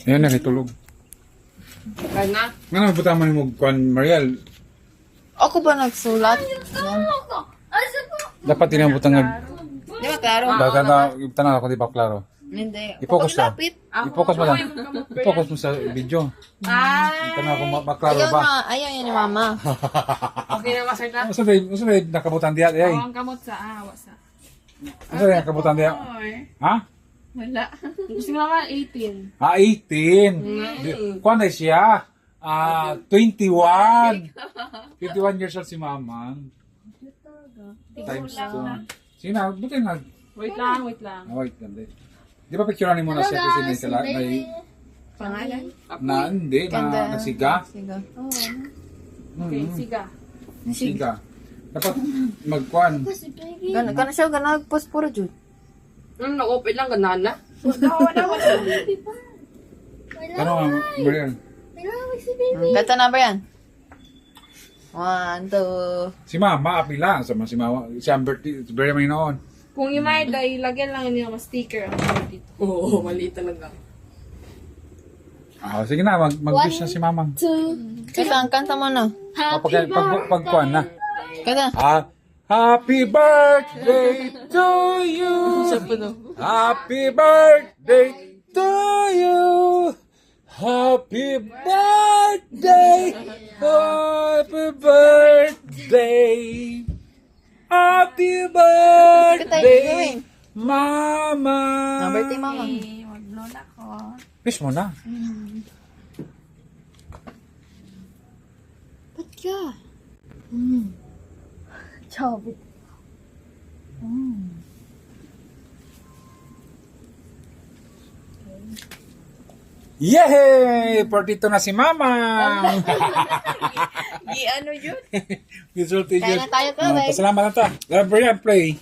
Ayan na, kitulog. Kaya na. Nga naman buta man mo, Kwan Mariel. Ako ba nagsulat? Dapat tinabutang nga. Di ba klaro? Tanong ako, di ba klaro? Hindi. I-focus lang. Lapit. I-focus mo lang. I-focus mo sa video. Tanong ako, maklaro Ayaw ba? na. Ayaw yan ni mama. Okay na, Master na. Asa na nakabutan diya? Ay. Ang kamot sa wasa. Asa na nakabutan diya? Ha? Wala. Gusto nga naman 18. 18. Kwan na siya? 21. 21 years old si Mama. Times 2. Sige na, buti na. Wait lang. Wait, ganda. Di ba picture mo na siya kasi may Pangalan? na hindi, na nasiga? Siga. Okay, siga. Nasiga. Dapat magkwan. Gana siya, gana nagpost puro jud. Nag-open lang, ganana. Tanong, Mariel. Gata na ba yan? 1, 2. Si Mama, apila. Sama si Mama. Si Amberty, very may noon. Kung imay, ilagyan lang niya mga sticker ang dito. Oo, mali talaga. Sige na, mag-wish na si Mama. Kanta mo na. Pagkwan na. Kanta. Happy birthday to you. Happy birthday to you. Happy birthday. Happy birthday. Happy birthday, Mama. Birthday mama. Maglola ko. Wish mo na. Ba't ka? Chubby. Yay! Partito na si Mama. Ano yun? Resulti Kaya na tayo to, eh. Pasalamat na to. Love, play.